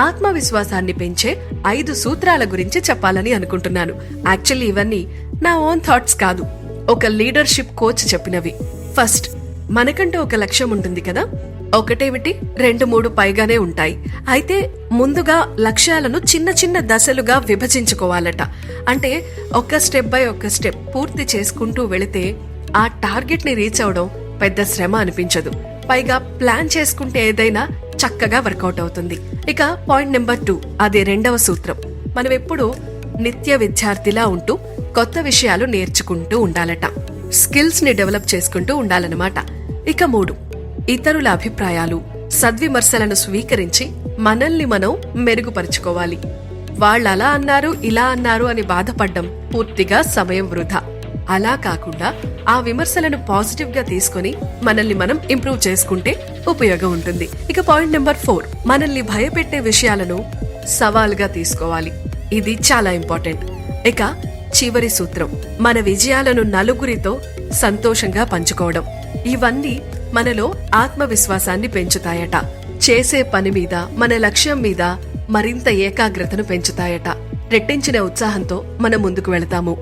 ఆత్మవిశ్వాసాన్ని పెంచే 5 సూత్రాల గురించి చెప్పాలని అనుకుంటున్నాను. యాక్చువల్లీ ఇవన్నీ నా ఓన్ థాట్స్ కాదు, ఒక లీడర్షిప్ కోచ్ చెప్పినవి. ఫస్ట్, మనకంటూ ఒక లక్ష్యం ఉంటుంది కదా, ఒకటేమిటి 2-3 పైగానే ఉంటాయి. అయితే ముందుగా లక్ష్యాలను చిన్న చిన్న దశలుగా విభజించుకోవాలట. అంటే ఒక స్టెప్ బై ఒక స్టెప్ పూర్తి చేసుకుంటూ వెళితే ఆ టార్గెట్ ని రీచ్ అవడం పెద్ద శ్రమ అనిపించదు. పైగా ప్లాన్ చేసుకుంటే ఏదైనా చక్కగా వర్కౌట్ అవుతుంది. ఇక పాయింట్ నెంబర్ 2, అదే 2వ సూత్రం. మనం ఎప్పుడూ నిత్య విద్యార్థిలా ఉంటూ కొత్త విషయాలు నేర్చుకుంటూ ఉండాలట. స్కిల్స్ ని డెవలప్ చేసుకుంటూ ఉండాలన్నమాట. ఇక 3, ఇతరుల అభిప్రాయాలు, సద్విమర్శలను స్వీకరించి మనల్ని మనం మెరుగుపరుచుకోవాలి. వాళ్ళలా అన్నారు ఇలా అన్నారు అని బాధపడ్డం పూర్తిగా సమయం వృధా. అలా కాకుండా ఆ విమర్శలను పాజిటివ్ గా తీసుకుని మనల్ని మనం ఇంప్రూవ్ చేసుకుంటే ఉపయోగం ఉంటుంది. ఇక పాయింట్ నెంబర్ 4, మనల్ని భయపెట్టే విషయాలను సవాలుగా తీసుకోవాలి. ఇది చాలా ఇంపార్టెంట్. ఇక చివరి సూత్రం, మన విజయాలను నలుగురితో సంతోషంగా పంచుకోవడం. ఇవన్నీ మనలో ఆత్మవిశ్వాసాన్ని పెంచుతాయట. చేసే పని మీద, మన లక్ష్యం మీద మరింత ఏకాగ్రతను పెంచుతాయట. రెట్టించిన ఉత్సాహంతో మనం ముందుకు వెళతాము.